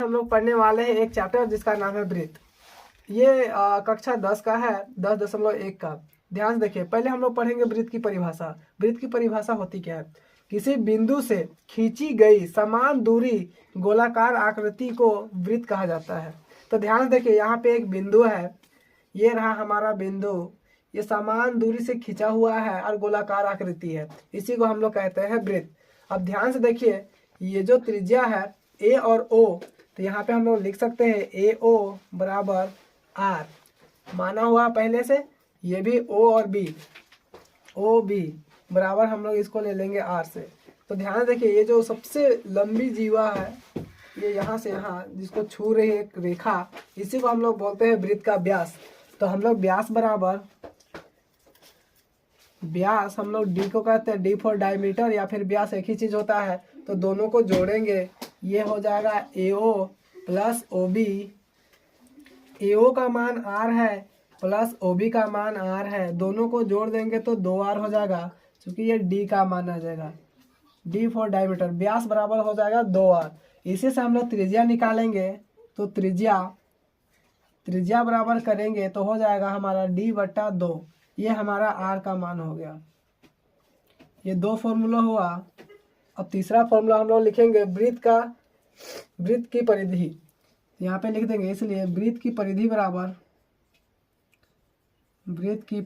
हम लोग पढ़ने वाले हैं एक चैप्टर जिसका नाम है वृत्त। ये कक्षा 10 का है, 10.1 का। ध्यान से देखिए, पहले हम लोग पढ़ेंगे वृत्त की परिभाषा। वृत्त की परिभाषा होती क्या है? किसी बिंदु से खींची गई समान दूरी गोलाकार आकृति को वृत्त कहा जाता है। तो ध्यान से देखिए, यहाँ पे एक बिंदु है, ये रहा हमारा बिंदु, ये समान दूरी से खींचा हुआ है और गोलाकार आकृति है, इसी को हम लोग कहते हैं वृत्त। अब ध्यान से देखिए, ये जो त्रिज्या है ए और ओ, तो यहाँ पे हम लोग लिख सकते हैं ए ओ बराबर आर, माना हुआ पहले से। ये भी ओ और बी, ओ बी बराबर हम लोग इसको ले लेंगे आर से। तो ध्यान देखिए, ये जो सबसे लंबी जीवा है, ये यहाँ से यहाँ जिसको छू रही है एक रेखा, इसी को हम लोग बोलते हैं वृत्त का व्यास। तो हम लोग व्यास बराबर, व्यास हम लोग डी को कहते हैं, डी फॉर डायमीटर या फिर व्यास एक ही चीज होता है। तो दोनों को जोड़ेंगे, ये हो जाएगा AO प्लस OB। AO का मान R है प्लस OB का मान R है, दोनों को जोड़ देंगे तो 2R हो जाएगा, क्योंकि ये D का मान आ जाएगा, D फॉर डायमीटर। व्यास बराबर हो जाएगा 2R। इसी से हम लोग त्रिज्या निकालेंगे, तो त्रिज्या बराबर करेंगे तो हो जाएगा हमारा D/2। ये हमारा R का मान हो गया। ये 2 फॉर्मूला हुआ। अब तीसरा फॉर्मूला हम लोग लिखेंगे वृत्त की परिधि। यहाँ पे लिख देंगे, इसलिए वृत्त की परिधि बराबर, वृत्त की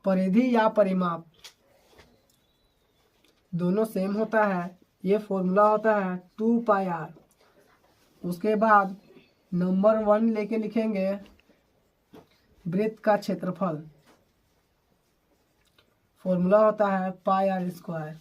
परिधि या परिमाप दोनों सेम होता है। ये फॉर्मूला होता है 2πr। उसके बाद नंबर 1 लेके लिखेंगे वृत्त का क्षेत्रफल, फॉर्मूला होता है πr²।